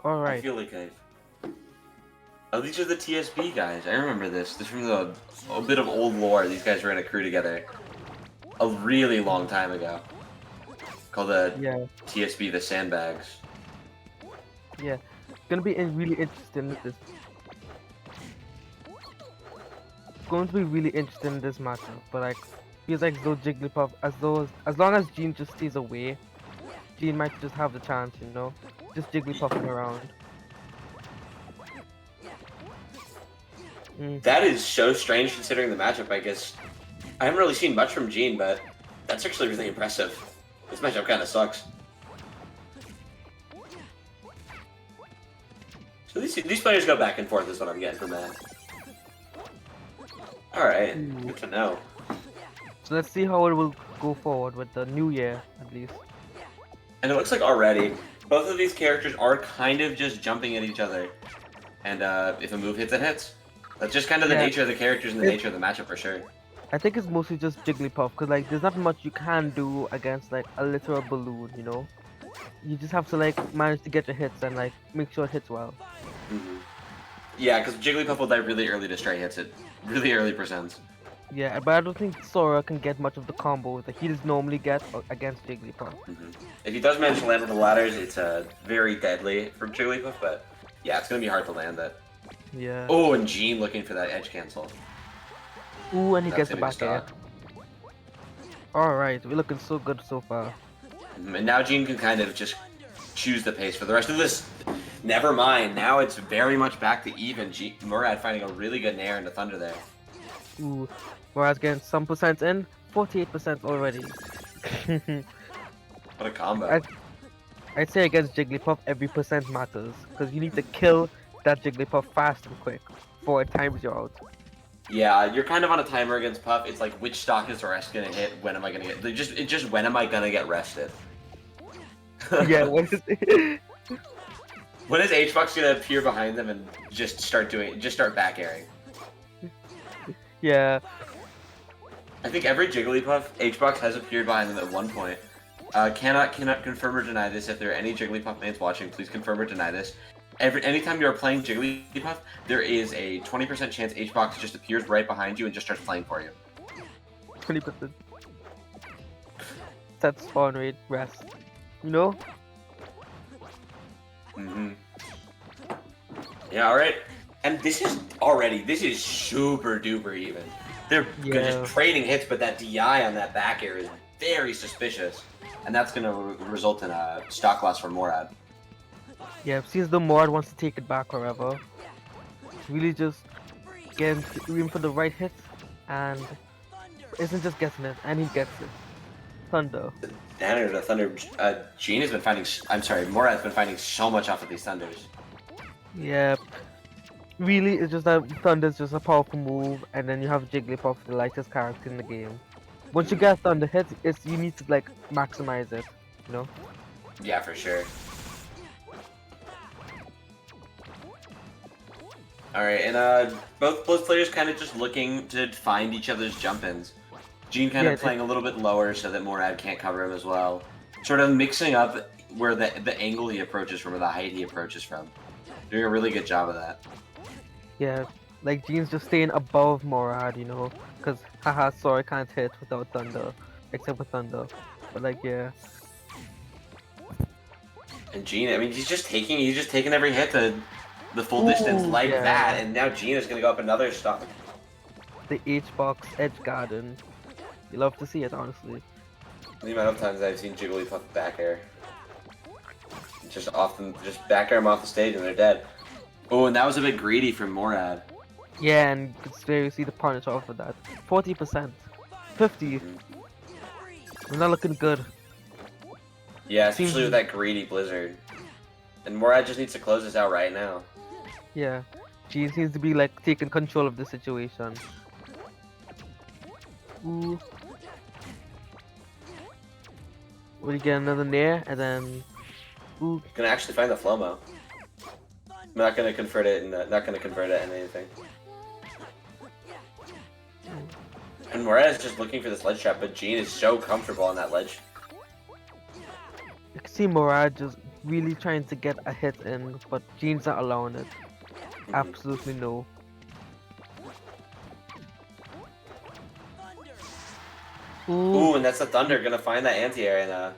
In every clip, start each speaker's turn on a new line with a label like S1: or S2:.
S1: I
S2: Alright.
S1: feel like I've... Oh, these are the TSB guys. I remember this. This is from a bit of old lore. These guys were in a crew together a really long time ago. Called the
S2: Yeah,
S1: TSB, the Sandbags.
S2: yeah. It's gonna be really interesting with this. It's going to be really interesting in this matchup, but like feels like though Jigglypuff as long as Gene just stays away, Gene might just have the chance, you know? Just Jigglypuffing around. Mm.
S1: That is so strange considering the matchup, I guess. I haven't really seen much from Gene, but that's actually really impressive. This matchup kind of sucks. So these players go back and forth is what I'm getting from that. Alright, good to know.
S2: So let's see how it will go forward with the new year, at least.
S1: And it looks like already, both of these characters are kind of just jumping at each other. And if a move hits, it hits. That's just kind of the
S2: Yeah.
S1: nature of the characters and the nature of the matchup for sure.
S2: I think it's mostly just Jigglypuff, because like there's not much you can do against like a literal balloon, you know? You just have to like manage to get your hits and like make sure it hits well.
S1: Yeah, because Jigglypuff will die really early to stray hits it. Really early percents.
S2: Yeah, but I don't think Sora can get much of the combo that he does normally get against Jigglypuff.
S1: If he does manage to land with the ladders, it's very deadly for Jigglypuff, but yeah, it's going to be hard to land that.
S2: Yeah.
S1: Oh, and Gene looking for that edge cancel.
S2: Ooh, and he
S1: That's
S2: gets the
S1: gonna be
S2: back air. Alright, we're looking so good so far.
S1: And now Gene can kind of just choose the pace for the rest of this. Never mind, now it's very much back to even. Mourad finding a really good nair into Thunder there.
S2: Ooh, Morad's getting some percent in, 48% already.
S1: What a combo.
S2: I'd say against Jigglypuff, every percent matters, because you need to kill that Jigglypuff fast and quick before it times you out.
S1: Yeah, you're kind of on a timer against Puff. It's like, which stock is the rest gonna hit? When am I gonna get... Just when am I gonna get rested?
S2: Yeah, what is it?
S1: When is H-Box gonna appear behind them and just start back airing?
S2: Yeah.
S1: I think every Jigglypuff, H-Box has appeared behind them at one point. Cannot confirm or deny this. If there are any Jigglypuff fans watching, please confirm or deny this. Anytime you're playing Jigglypuff, there is a 20% chance H-Box just appears right behind you and just starts playing for you.
S2: 20%. Set spawn rate, rest. You know?
S1: Yeah, alright. And this is super duper even. They're just trading hits, but that DI on that back air is very suspicious. And that's going to result in a stock loss for Mourad.
S2: Yeah, since the Mourad wants to take it back forever, it's really just getting room for the right hit, and isn't just getting it, and he gets it. Thunder.
S1: The Thunder, Gene has been finding, Morad's been finding so much off of these Thunders.
S2: Yeah, really, it's just that Thunder's just a powerful move, and then you have Jigglypuff, the lightest character in the game. Once you get Thunder hit, you need to like maximize it, you know?
S1: Yeah, for sure. Alright, and both players kind of just looking to find each other's jump-ins. Gene kind of playing a little bit lower so that Mourad can't cover him as well. Sort of mixing up where the angle he approaches from or the height he approaches from. Doing a really good job of that.
S2: Yeah, like Gene's just staying above Mourad, you know? Because, haha, Sora can't hit without Thunder. Except with Thunder. But like, yeah.
S1: And Gene, I mean, he's just taking every hit to the full distance like that, and now Gene is going to go up another stock.
S2: The H-Box Edge Garden. You love to see it, honestly.
S1: The amount of times I've seen Jigglypuff back air. Just back air them off the stage and they're dead. Oh, and that was a bit greedy from Mourad.
S2: Yeah, and you could still see the punish off of that. 40%. 50. We're not looking good.
S1: Yeah, especially with that greedy Blizzard. And Mourad just needs to close this out right now.
S2: Yeah. Gene seems to be like taking control of the situation. Ooh. We get another nair, and then... Ooh.
S1: Gonna actually find the Flomo. I'm not gonna convert it in anything. And Mourad is just looking for this ledge trap, but Gene is so comfortable on that ledge.
S2: You can see Mourad just really trying to get a hit in, but Gene's not allowing it.
S1: Mhm.
S2: Absolutely no. Ooh,
S1: Ooh, and that's the Thunder gonna find that anti-air, and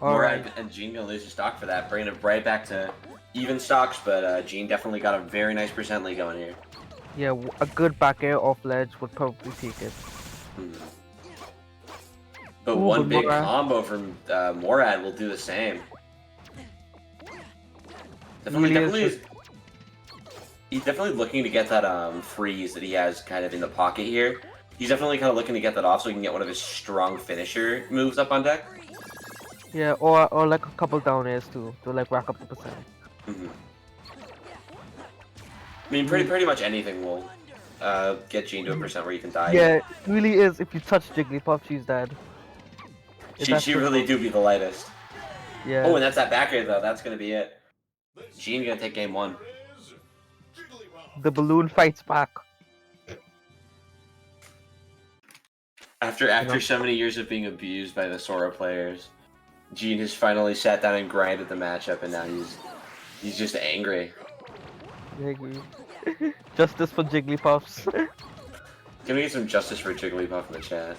S2: alright.
S1: Mourad and Gene gonna lose his stock for that, bringing it right back to even stocks. But Gene definitely got a very nice percent lead going here.
S2: Yeah, a good back air off ledge would probably take it.
S1: Mhm. But
S2: Ooh, but
S1: one big
S2: Mourad
S1: combo from Mourad will do the same.
S2: really is
S1: Definitely,
S2: just
S1: he's definitely looking to get that freeze that he has kind of in the pocket here. He's definitely kind of looking to get that off so he can get one of his strong finisher moves up on deck.
S2: yeah, or like a couple down airs too to like rack up the percent.
S1: Mhm. I mean, pretty much anything will get Gene to a percent where you can die.
S2: Yeah, it really is. If you touch Jigglypuff, she's dead. That's
S1: She
S2: the
S1: really
S2: rule.
S1: do be the lightest. Oh,
S2: Yeah,
S1: and that's that back air though. That's gonna be it. Gene gonna take game one.
S2: the balloon fights back. You
S1: After
S2: know,
S1: so many years of being abused by the Sora players, Gene has finally sat down and grinded the matchup, and now he's just angry.
S2: I agree. Justice for Jigglypuffs.
S1: Can we get some justice for Jigglypuff in the chat?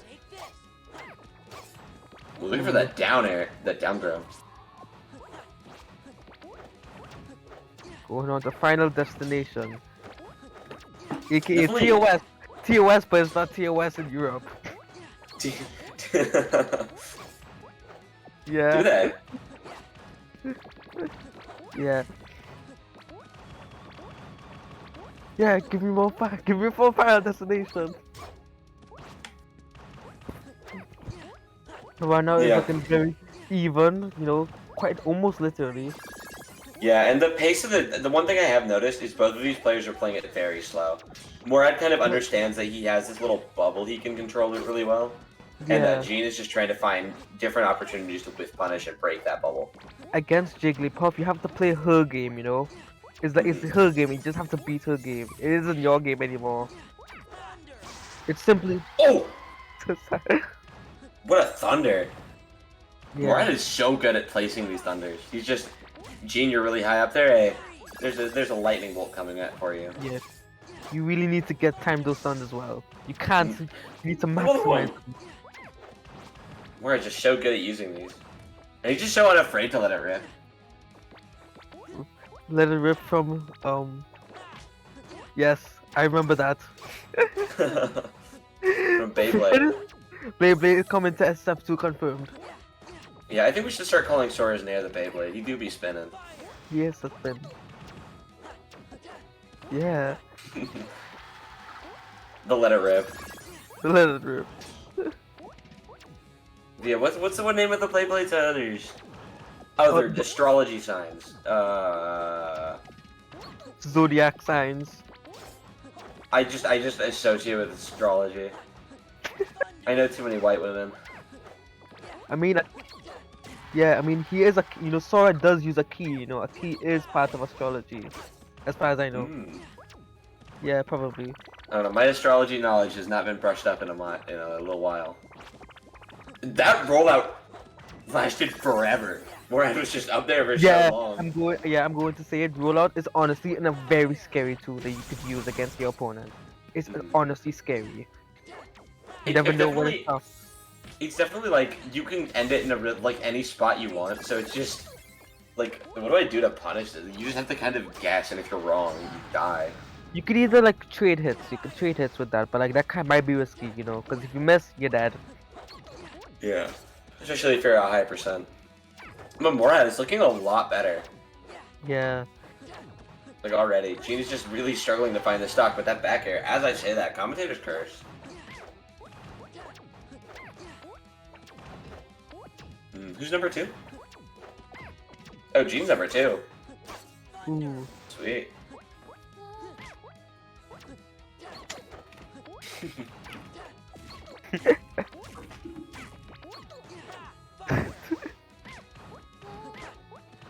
S1: We're looking for
S2: Ooh.
S1: that down air, that down throw.
S2: Going on to Final Destination, aka
S1: Definitely.
S2: TOS. TOS, but it's not TOS in Europe.
S1: Do
S2: Yeah,
S1: they?
S2: yeah. Yeah, give me more fire. Give me more Final Destination. Right now it's
S1: Yeah.
S2: looking very even, you know, quite almost literally.
S1: Yeah, and the pace of the one thing I have noticed is both of these players are playing it very slow. Mourad kind of understands that he has this little bubble he can control it really well, and
S2: Yeah,
S1: Gene is just trying to find different opportunities to whiff punish and break that bubble.
S2: against Jigglypuff, you have to play her game, you know? It's like it's her game, you just have to beat her game. It isn't your game anymore. It's simply
S1: Oh, what a thunder!
S2: yeah,
S1: Mourad is so good at placing these thunders. He's just, Gene, you're really high up there. Hey, there's a lightning bolt coming at for you.
S2: yeah. You really need to get time those stuns as well. You can't you need to maximize them.
S1: Mourad just so good at using these, and he's just so unafraid to let it rip.
S2: Let it rip from yes, I remember that.
S1: From Beyblade.
S2: Beyblade is coming to SSF2 confirmed.
S1: Yeah, I think we should start calling Sora's Nair the Beyblade. He do be spinning.
S2: Yes, that's been. Yeah,
S1: The let it rip.
S2: let it rip.
S1: Yeah, what's the one name of the Beyblades? There's... Oh, they're
S2: the
S1: astrology signs.
S2: zodiac signs.
S1: I just associate with astrology. I know too many white women.
S2: I mean, yeah, I mean, he is a, you know, Sora does use a key, you know, a key is part of astrology, as far as I know. Yeah, probably.
S1: I don't know. My astrology knowledge has not been brushed up in a little while. That rollout lasted forever. Mourad was just up there for
S2: Yeah,
S1: so long.
S2: I'm going to say it. Rollout is honestly a very scary tool that you could use against your opponent. It's honestly scary. You never know when it's tough.
S1: It's definitely like you can end it in like any spot you want. So it's just like, what do I do to punish this? You just have to kind of guess, and if you're wrong, you die.
S2: You could either like trade hits. You could trade hits with that, but like that might be risky, you know, because if you miss, you're dead.
S1: Yeah, especially if you're a high percent. But Mourad is looking a lot better.
S2: Yeah.
S1: Like already, Gene is just really struggling to find the stock. But that back air, as I say that, commentators curse. Who's number 2? Oh, Gene's number 2.
S2: Ooh.
S1: Sweet.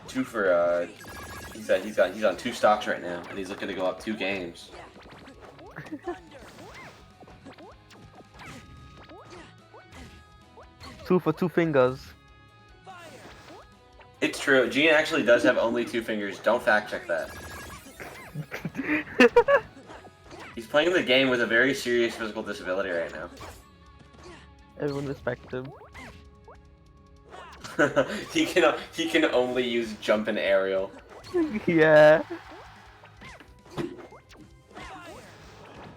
S1: Two for he's on 2 stocks right now, and he's looking to go up 2 games.
S2: Two for 2 fingers.
S1: It's It's true. Gene actually does have only 2 fingers. Don't fact check that. He's playing the game with a very serious physical disability right now.
S2: Everyone respect him.
S1: he can only use jump and aerial.
S2: Yeah.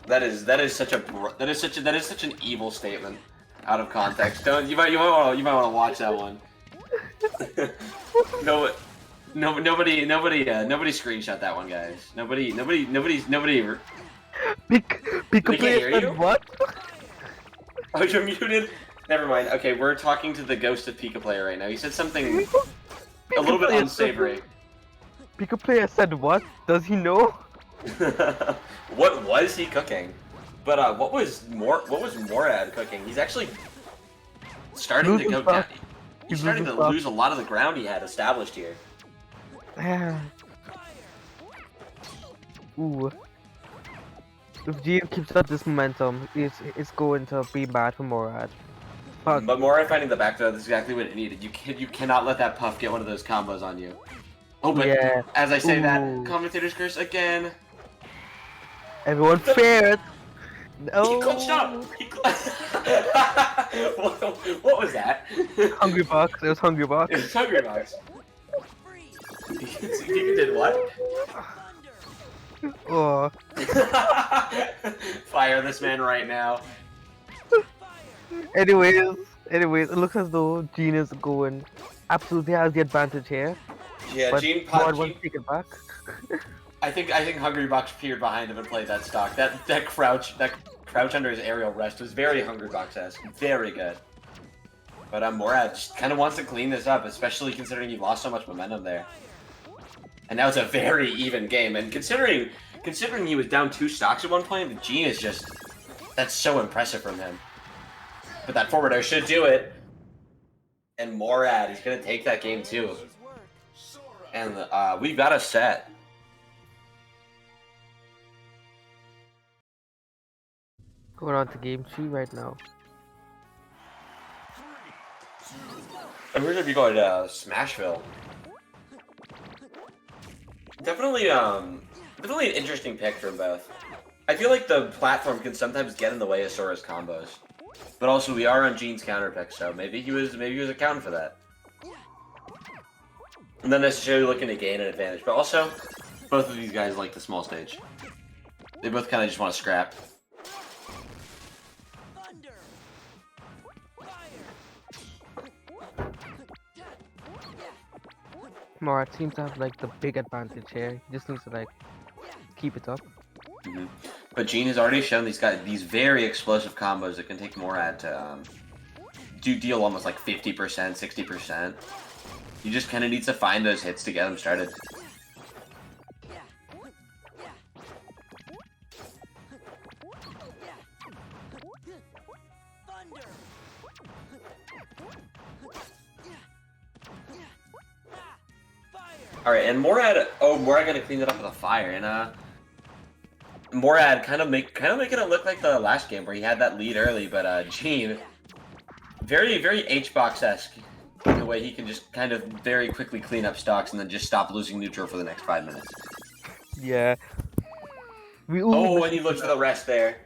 S1: That is such an evil statement out of context. Don't you might want to watch that one. Nobody screenshot that one, guys. Nobody.
S2: Pika
S1: hear
S2: said
S1: you?
S2: what?
S1: Oh, you're muted. Never mind. Okay, we're talking to the ghost of Pika Player right now. He said something a little bit unsavory.
S2: Pika Player said what? Does he know?
S1: What was he cooking? But what was Mourad cooking? He's actually starting to go down. He's starting to lose a lot of the ground he had established here.
S2: Ooh. If GM keeps up this momentum, it's going to be bad for Mourad.
S1: But Mourad finding the back throw is exactly what it needed. You cannot let that puff get one of those combos on you. Oh, but
S2: yeah.
S1: as I say that, commentators curse again.
S2: Everyone fared. No.
S1: He clutched up. What was that?
S2: Hungry Box. It was Hungry Box.
S1: It was Hungry Box. You did what?
S2: Oh.
S1: Fire this man right now.
S2: Anyways, it looks as though Gene is going absolutely has the advantage here.
S1: Yeah,
S2: but
S1: Gene
S2: wants to take it back.
S1: I think Hungry Box peered behind him and played that stock. That crouch under his aerial rest was very Hungry Box-esque. Very good. But Mourad just kind of wants to clean this up, especially considering he lost so much momentum there. And now it's a very even game. And considering he was down 2 stocks at one point, the Gene is just... That's so impressive from him. But that forward air should do it. And Mourad, he's going to take that game too. And we've got a set.
S2: Going on to game 2 right now.
S1: And we're gonna be going to Smashville. Definitely an interesting pick from both. I feel like the platform can sometimes get in the way of Sora's combos, but also we are on Gene's counter pick, so maybe he was accounting for that. I'm not necessarily looking to gain an advantage, but also both of these guys like the small stage. They both kind of just want to scrap.
S2: Mourad seems to have like the big advantage here. He just needs to like keep it up.
S1: Mm-hmm. But Gene has already shown these very explosive combos that can take Mourad to deal almost like 50%, 60%. You just kind of need to find those hits to get him started. Alright, and Mourad gonna clean it up with a fire, and Mourad kind of making it look like the last game where he had that lead early, but Gene, very H-box-esque in the way he can just kind of very quickly clean up stocks and then just stop losing neutral for the next 5 minutes.
S2: Yeah.
S1: And he looked for the rest there.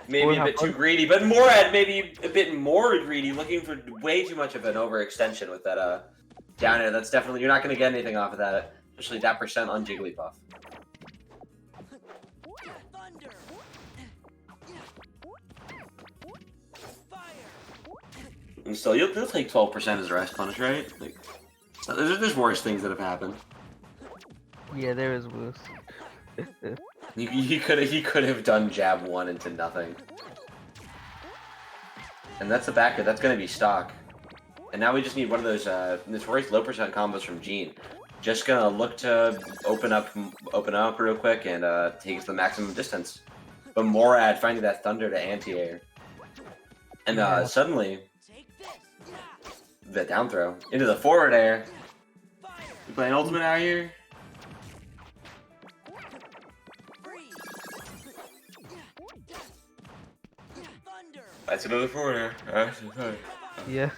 S1: Maybe a bit too greedy, but Mourad maybe a bit more greedy, looking for way too much of an overextension with that down air. That's definitely, you're not going to get anything off of that, especially that percent on Jigglypuff. And still, you'll take 12% as a rest punish, right? Like, there's worse things that have happened.
S2: Yeah, there is worse.
S1: He could have done jab 1 into nothing. And that's the backer. That's going to be stock. And now we just need one of those notorious low percent combos from Gene. Just gonna look to open up real quick and take it to the maximum distance. But Mourad finding that thunder to anti-air. And suddenly, the down throw into the forward air. We playing ultimate out here. That's another forward air.
S2: Yeah.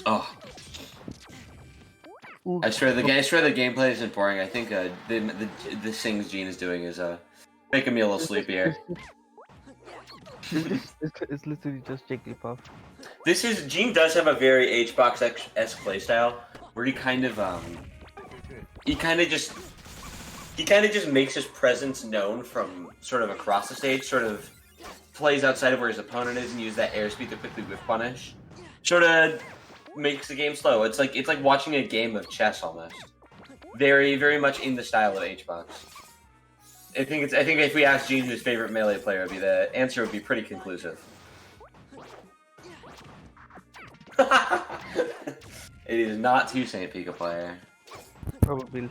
S1: Oh.
S2: Ooh,
S1: I swear the gameplay isn't boring. I think the things Gene is doing is making me a little sleepier.
S2: it's literally just Jigglypuff.
S1: Gene does have a very HBox-esque playstyle where he kind of just makes his presence known from sort of across the stage, sort of plays outside of where his opponent is and use that airspeed to quickly whiff punish. Sort of makes the game slow. It's like watching a game of chess almost. Very, very much in the style of HBox. I think if we asked Gene who his favorite Melee player would be, the answer would be pretty conclusive. It is not too Saint Pika player.
S2: Probably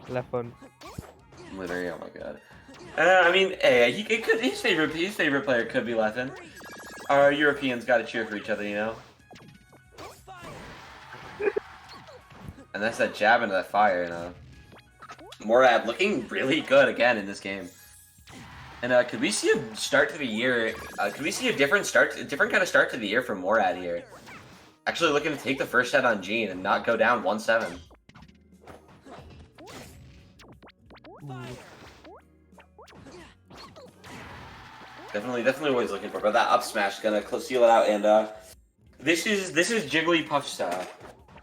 S2: left one.
S1: Literally, oh my god. I mean, hey, his favorite player could be Leffen. Our Europeans gotta cheer for each other, you know? And that's that jab into that fire, you know? Mourad looking really good again in this game. And could we see a start to the year? Could we see a different kind of start to the year from Mourad here? Actually looking to take the first set on Gene and not go down 1-7. Definitely what he's looking for. But that up smash is gonna seal it out. And this is Jigglypuff's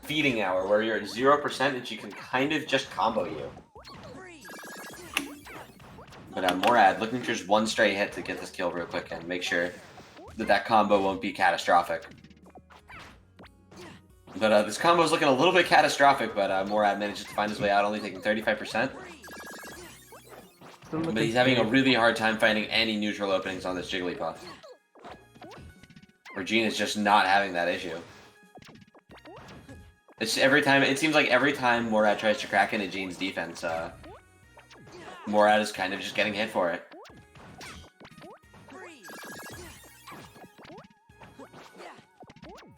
S1: feeding hour, where you're at 0% and she can kind of just combo you. But Mourad looking for just one straight hit to get this kill real quick and make sure that combo won't be catastrophic. But this combo is looking a little bit catastrophic, but Mourad manages to find his way out, only taking 35%. But he's having a really hard time finding any neutral openings on this Jigglypuff. Where Gene is just not having that issue. It seems like every time Mourad tries to crack into Gene's defense, Mourad is kind of just getting hit for it.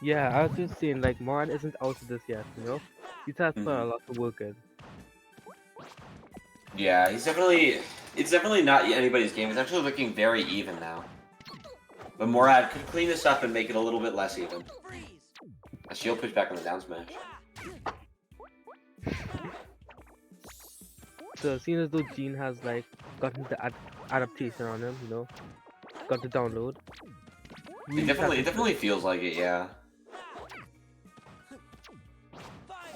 S2: Yeah, I was just saying, like, Mourad isn't out of this yet, you know? He's had a lot to work in.
S1: Yeah, it's definitely not anybody's game. It's actually looking very even now. But Mourad could clean this up and make it a little bit less even. A shield push back on the down smash.
S2: So, seeing as though Gene has, like, gotten the adaptation on him, you know? Got the download.
S1: It definitely feels like it, yeah.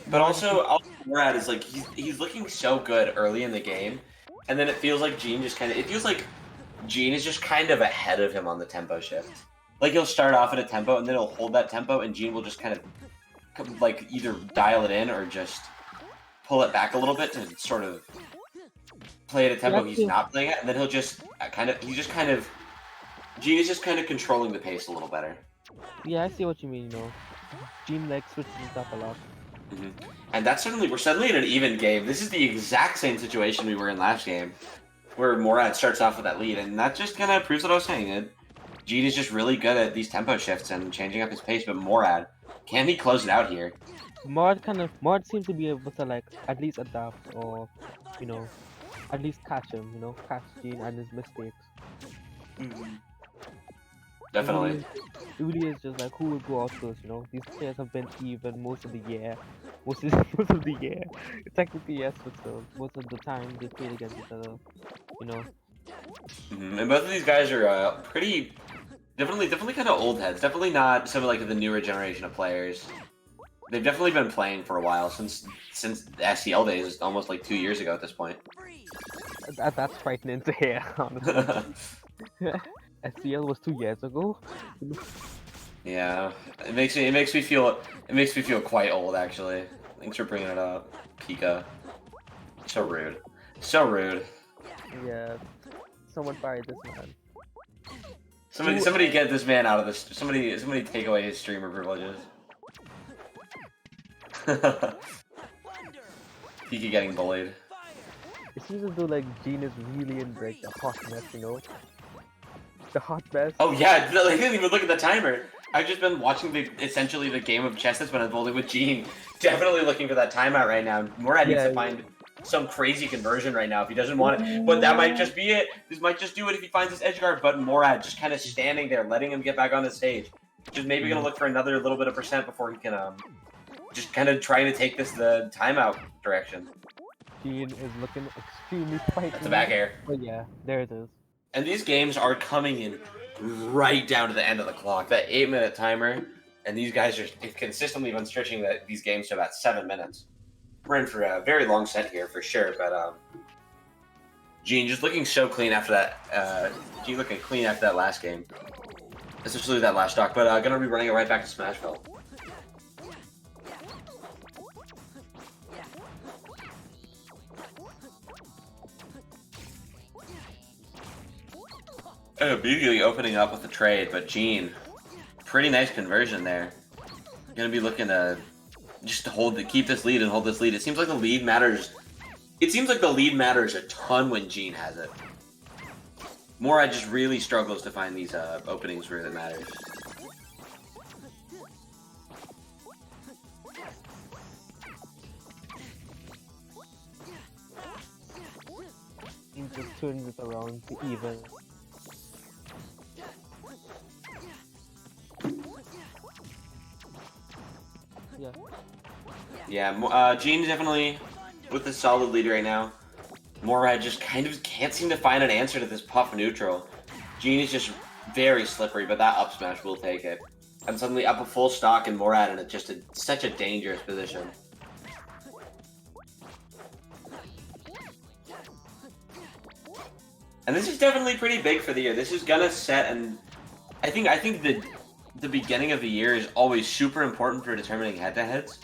S1: But also Mourad is like he's looking so good early in the game, and then it feels like Gene is just kind of ahead of him on the tempo shift. Like he'll start off at a tempo and then he'll hold that tempo, and Gene will just kind of like either dial it in or just pull it back a little bit to sort of play at a tempo he's not playing at, and then he'll just Gene is just kind of controlling the pace a little better.
S2: Yeah, I see what you mean, you know. Gene like switches it up a lot.
S1: And we're suddenly in an even game. This is the exact same situation we were in last game, where Mourad starts off with that lead, and that just kind of proves what I was saying. Gene is just really good at these tempo shifts and changing up his pace, but Mourad, can he close it out here?
S2: Mourad seems to be able to like at least adapt or, you know, at least catch him, you know, catch Gene and his mistakes.
S1: Definitely.
S2: It really is just like who will go out first, you know. These players have been even most of the year. Most of the year. Technically yes, but still, most of the time they played against each other, you know.
S1: And both of these guys are definitely kind of old heads. Definitely not some of like the newer generation of players. They've definitely been playing for a while since the SCL days, almost like 2 years ago at this point.
S2: That's frightening to hear, honestly. SCL was 2 years ago.
S1: Yeah, it makes me feel quite old actually. Thanks for bringing it up, Pika. So rude, so rude.
S2: Yeah, someone fired this man.
S1: Somebody get this man out of this. Somebody take away his streamer privileges. Pika getting bullied.
S2: It seems as though like Gene is really in like the hot mess, you know. The hot mess.
S1: Oh yeah, I didn't even look at the timer. I've just been watching essentially the game of chess that's been unfolding with Gene. Definitely looking for that timeout right now. Mourad needs to find some crazy conversion right now if he doesn't want it. But that might just be it. This might just do it if he finds his edge guard. But Mourad just kind of standing there, letting him get back on the stage. Just maybe gonna look for another little bit of percent before he can just kind of trying to take this the timeout direction.
S2: Gene is looking extremely frightened.
S1: That's a back air.
S2: But yeah, there it is.
S1: And these games are coming in right down to the end of the clock. That 8-minute timer, and these guys are consistently been stretching these games to about 7 minutes. We're in for a very long set here for sure, but Gene just looking so clean after that. Gene looking clean after that last game, especially that last stock. But gonna be running it right back to Smashville. Immediately opening up with the trade, but Gene, pretty nice conversion there. Gonna be looking to just keep this lead and hold this lead. It seems like the lead matters. It seems like the lead matters a ton when Gene has it. Mourad just really struggles to find these openings where it matters.
S2: Gene just turns it around to even.
S1: Yeah, Gene's definitely with a solid lead right now. Mourad just kind of can't seem to find an answer to this puff neutral. Gene is just very slippery, but that up smash will take it. And suddenly up a full stock and Mourad in just such a dangerous position. And this is definitely pretty big for the year. This is gonna set, and I think the beginning of the year is always super important for determining head-to-heads,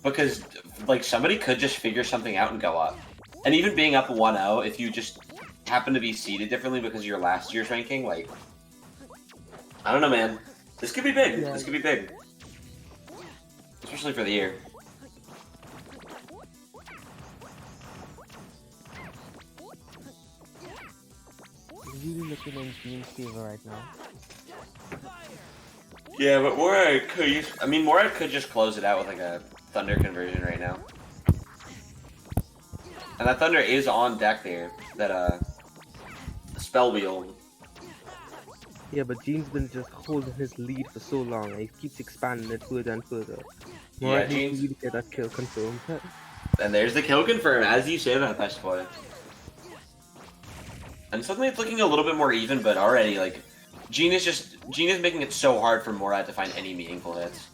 S1: because like somebody could just figure something out and go up. And even being up 1-0, if you just happen to be seeded differently because of your last year's ranking, like, I don't know, man. This could be big.
S2: Yeah.
S1: This could be big, especially for the year.
S2: Really looking in Gene's favor right now.
S1: Yeah, but Mourad could just close it out with like a Thunder conversion right now. And that Thunder is on deck here. That spell wheel.
S2: Yeah, but Gene's been just holding his lead for so long, and he keeps expanding it further and further.
S1: Yeah,
S2: Mourad needs
S1: Gene's.
S2: to really get that kill confirmed.
S1: And there's the kill confirm, as you say that, best boy. And suddenly it's looking a little bit more even, but already, like, Gene is making it so hard for Mourad to find any meaningful hits.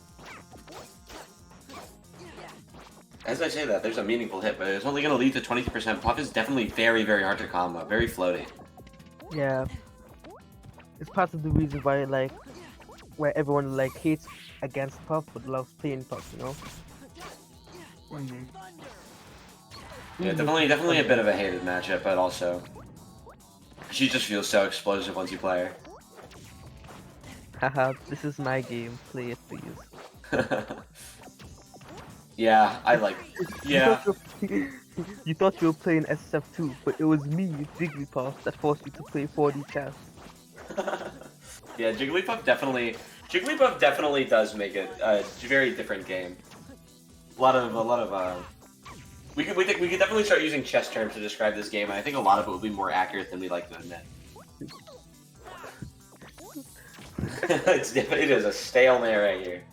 S1: As I say that, there's a meaningful hit, but it's only going to lead to 20%. Puff is definitely very, very hard to combo, very floaty.
S2: Yeah, it's part of the reason why, like, where everyone like hates against Puff but loves playing Puff, you know?
S1: Yeah, definitely a bit of a hated matchup, but also she just feels so explosive once you play
S2: Haha, this is my game. Play it, please.
S1: her. Yeah, I like. Yeah.
S2: You thought you were playing SSF2, but it was me, Jigglypuff, that forced you to play 4D chess.
S1: Yeah, Jigglypuff definitely does make it a very different game. A lot of we could definitely start using chess terms to describe this game, and I think a lot of it will be more accurate than we like to admit. It is a stalemate right here.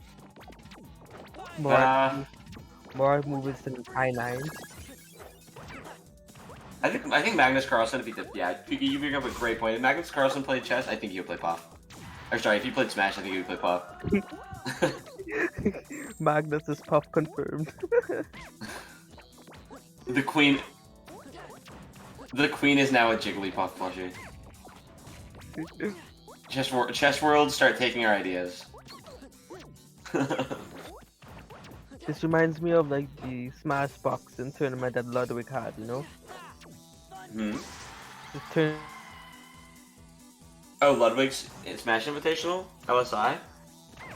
S2: More moves than high 9.
S1: I think Magnus Carlsen, if he did, yeah, you bring up a great point. If Magnus Carlsen played chess, I think he would play Puff. Or sorry, if he played Smash, I think he would play Puff.
S2: Magnus is Puff confirmed.
S1: The queen is now a Jigglypuff plushie. Chess World, start taking our ideas.
S2: This reminds me of like the Smash boxing tournament that Ludwig had, you know?
S1: Hmm.
S2: Oh,
S1: Ludwig's Smash Invitational? LSI?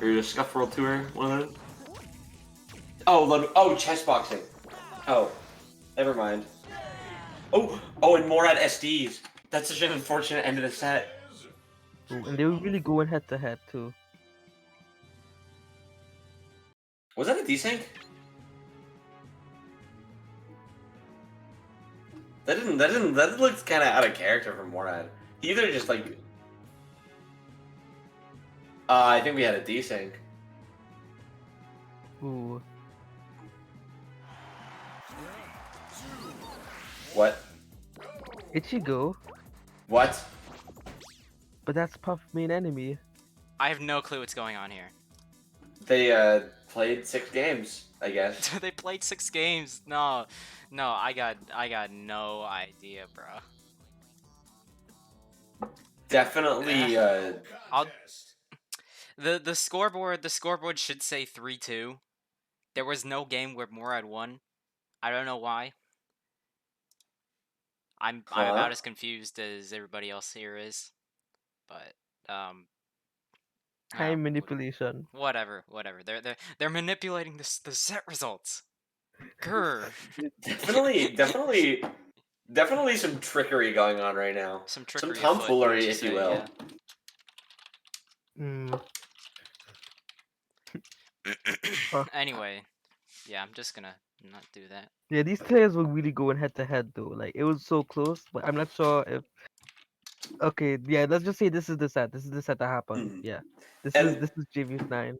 S1: Or your Scuff World Tour? One of those? Oh, chess boxing. Oh, never mind. Oh, and Mourad SDs. That's such an unfortunate end of the set.
S2: and they were really going head to head too.
S1: Was that a desync? That looked kind of out of character for Mourad. He either just like, I think we had a desync.
S2: Ooh.
S1: What?
S2: Ichigo,
S1: What?
S2: but that's Puff main enemy.
S3: I have no clue what's going on here.
S1: They played 6 games, I guess.
S3: They played 6 games. No, I got no idea, bro.
S1: Definitely
S3: I'll the scoreboard should say 3-2. There was no game where Mourad won. I don't know why. I'm about as confused as everybody else here is. But
S2: Time manipulation.
S3: whatever. They're manipulating the set results. Grr.
S1: Definitely some trickery going on right now.
S3: Some trickery.
S1: Some tomfoolery, if you will.
S2: Mm.
S3: Anyway, yeah, I'm just gonna not do that.
S2: Yeah, these players were really going head to head though. Like it was so close, but I'm not sure if. Okay, yeah, let's just say this is the set. This is the set that happened.
S1: Mhm.
S2: Yeah, this
S1: And-
S2: is JV's 9.